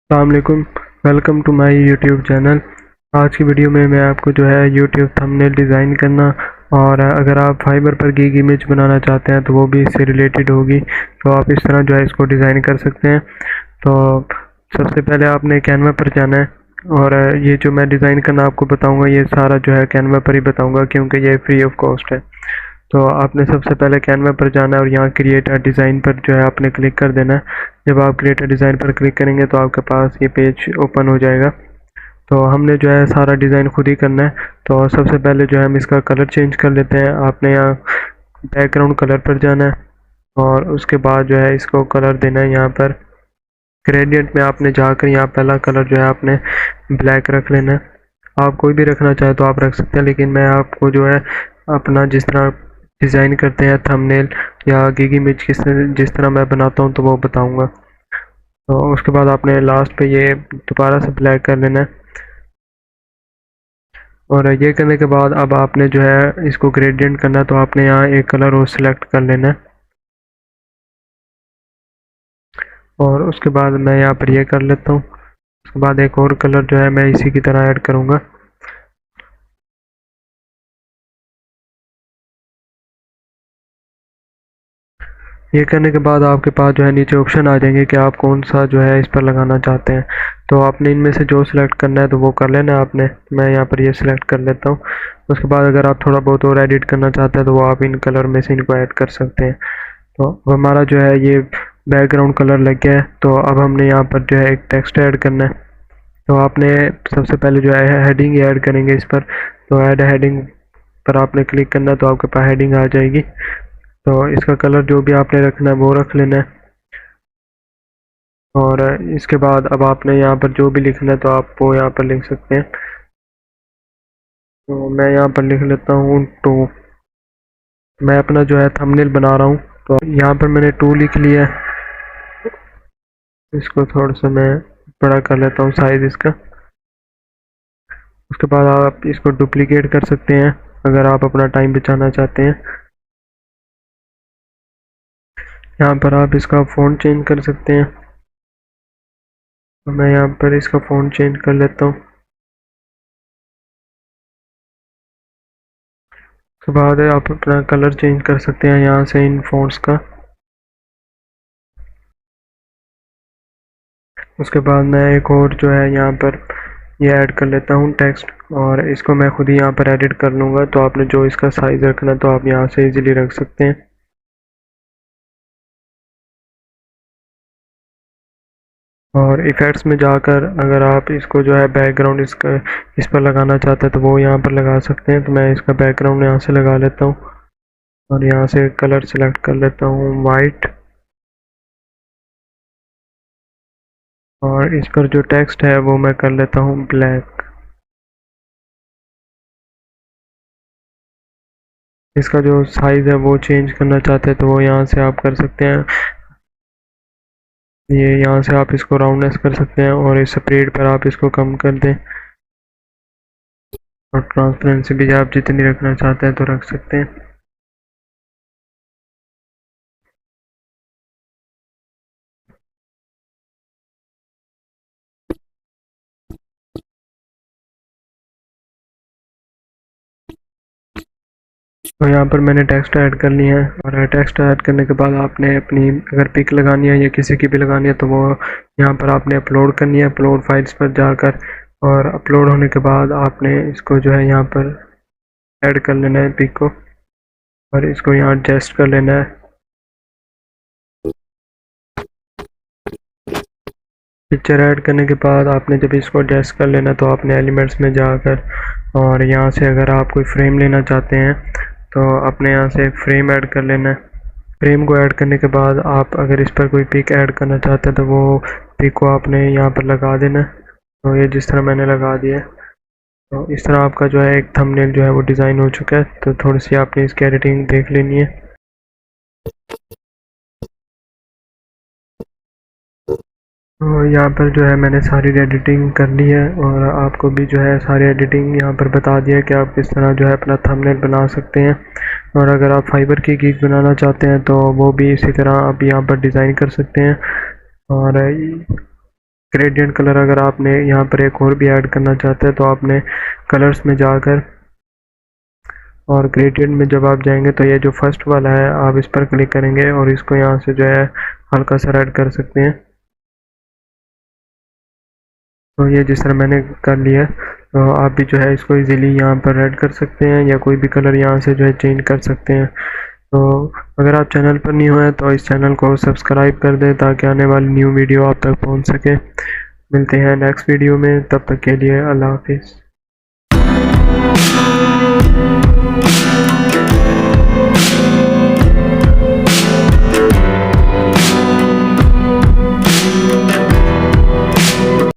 अस्सलाम वालेकुम। Welcome to my YouTube channel. आज की वीडियो में मैं आपको जो है यूट्यूब थंबनेल डिज़ाइन करना और अगर आप फाइबर पर गिग इमेज बनाना चाहते हैं तो वो भी इससे रिलेटेड होगी, तो आप इस तरह जो है इसको डिज़ाइन कर सकते हैं। तो सबसे पहले आपने कैनवा पर जाना है और ये जो मैं डिज़ाइन करना आपको बताऊंगा ये सारा जो है कैनवा पर ही बताऊंगा, क्योंकि ये फ्री ऑफ कॉस्ट है। तो आपने सबसे पहले कैनवा पर जाना है और यहाँ क्रिएट अ डिज़ाइन पर जो है आपने क्लिक कर देना है। जब आप क्रिएट अ डिज़ाइन पर क्लिक करेंगे तो आपके पास ये पेज ओपन हो जाएगा। तो हमने जो है सारा डिज़ाइन खुद ही करना है। तो सबसे पहले जो है हम इसका कलर चेंज कर लेते हैं। आपने यहाँ बैकग्राउंड कलर पर जाना है और उसके बाद जो है इसको कलर देना है। यहाँ पर ग्रेडियंट में आपने जाकर यहाँ पहला कलर जो है आपने ब्लैक रख लेना है। आप कोई भी रखना चाहे तो आप रख सकते हैं, लेकिन मैं आपको जो है अपना जिस तरह डिज़ाइन करते हैं थंबनेल या गिग इमेज जिस तरह मैं बनाता हूँ तो वो बताऊँगा। तो उसके बाद आपने लास्ट पे ये दोबारा से ब्लैक कर लेना है और ये करने के बाद अब आपने जो है इसको ग्रेडियंट करना है। तो आपने यहाँ एक कलर और सिलेक्ट कर लेना है और उसके बाद मैं यहाँ पर ये कर लेता हूँ। उसके बाद एक और कलर जो है मैं इसी की तरह ऐड करूँगा। ये करने के बाद आपके पास जो है नीचे ऑप्शन आ जाएंगे कि आप कौन सा जो है इस पर लगाना चाहते हैं। तो आपने इनमें से जो सिलेक्ट करना है तो वो कर लेना है आपने। मैं यहाँ पर ये सिलेक्ट कर लेता हूँ। उसके बाद अगर आप थोड़ा बहुत और एडिट करना चाहते हैं तो वो आप इन कलर में से इनको ऐड कर सकते हैं। तो अब हमारा जो है ये बैकग्राउंड कलर लग गया है। तो अब हमने यहाँ पर जो है एक टेक्स्ट ऐड करना है। तो आपने सबसे पहले जो है हेडिंग ऐड करेंगे इस पर। तो ऐड हेडिंग पर आपने क्लिक करना है तो आपके पास हेडिंग आ जाएगी। तो इसका कलर जो भी आपने रखना है वो रख लेना है और इसके बाद अब आपने यहाँ पर जो भी लिखना है तो आप वो यहाँ पर लिख सकते हैं। तो मैं यहाँ पर लिख लेता हूँ टू। मैं अपना जो है थंबनेल बना रहा हूँ तो यहाँ पर मैंने टू लिख लिया है। इसको थोड़ा सा मैं बड़ा कर लेता हूँ साइज इसका। उसके बाद आप इसको डुप्लीकेट कर सकते हैं अगर आप अपना टाइम बचाना चाहते हैं। यहाँ पर आप इसका फ़ॉन्ट चेंज कर सकते हैं। तो मैं यहाँ पर इसका फ़ॉन्ट चेंज कर लेता हूँ। उसके बाद आप अपना कलर चेंज कर सकते हैं यहाँ से इन फ़ॉन्ट्स का। उसके बाद मैं एक और जो है यहाँ पर ये ऐड कर लेता हूँ टेक्स्ट और इसको मैं खुद ही यहाँ पर एडिट कर लूँगा। तो आपने जो इसका साइज़ रखना है तो आप यहाँ से इजीली रख सकते हैं। और इफ़ेक्ट्स में जाकर अगर आप इसको जो है बैकग्राउंड इस पर लगाना चाहते हैं तो वो यहाँ पर लगा सकते हैं। तो मैं इसका बैकग्राउंड यहाँ से लगा लेता हूँ और यहाँ से कलर सेलेक्ट कर लेता हूँ वाइट और इस पर जो टेक्स्ट है वो मैं कर लेता हूँ ब्लैक। इसका जो साइज़ है वो चेंज करना चाहते हैं तो वो यहाँ से आप कर सकते हैं। ये यहाँ से आप इसको राउंडनेस कर सकते हैं और इस स्प्रेड पर आप इसको कम कर दें और ट्रांसपेरेंसी भी आप जितनी रखना चाहते हैं तो रख सकते हैं। तो यहाँ पर मैंने टेक्स्ट ऐड कर लिया है और टेक्स्ट ऐड करने के बाद आपने अपनी अगर पिक लगानी है या किसी की भी लगानी है तो वो यहाँ पर आपने अपलोड करनी है अपलोड फाइल्स पर जाकर। और अपलोड होने के बाद आपने इसको जो है यहाँ पर ऐड कर लेना है पिक को और इसको यहाँ एडजस्ट कर लेना है। पिक्चर ऐड करने के बाद आपने जब इसको एडजस्ट कर लेना तो आपने एलिमेंट्स में जाकर और यहाँ से अगर आप कोई फ्रेम लेना चाहते हैं तो अपने यहाँ से फ्रेम ऐड कर लेना है। फ्रेम को ऐड करने के बाद आप अगर इस पर कोई पिक ऐड करना चाहते हैं तो वो पिक को आपने यहाँ पर लगा देना है। तो ये जिस तरह मैंने लगा दिया है तो इस तरह आपका जो है एक थंबनेल जो है वो डिज़ाइन हो चुका है। तो थोड़ी सी आपने इसकी एडिटिंग देख लेनी है। तो यहाँ पर जो है मैंने सारी एडिटिंग कर ली है और आपको भी जो है सारी एडिटिंग यहाँ पर बता दिया कि आप किस तरह जो है अपना थंबनेल बना सकते हैं। और अगर आप फाइबर की गिग बनाना चाहते हैं तो वो भी इसी तरह आप यहाँ पर डिज़ाइन कर सकते हैं। और ग्रेडियंट कलर अगर आपने यहाँ पर एक और भी ऐड करना चाहते हैं तो आपने कलर्स में जाकर और ग्रेडियंट में जब आप जाएंगे तो ये जो फर्स्ट वाला है आप इस पर क्लिक करेंगे और इसको यहाँ से जो है हल्का सा रेड कर सकते हैं। तो ये जिस तरह मैंने कर लिया, तो आप भी जो है इसको इजीली यहाँ पर रेड कर सकते हैं या कोई भी कलर यहाँ से जो है चेंज कर सकते हैं। तो अगर आप चैनल पर न्यू हैं तो इस चैनल को सब्सक्राइब कर दें ताकि आने वाली न्यू वीडियो आप तक पहुँच सके। मिलते हैं नेक्स्ट वीडियो में, तब तक के लिए अल्लाह हाफिज़।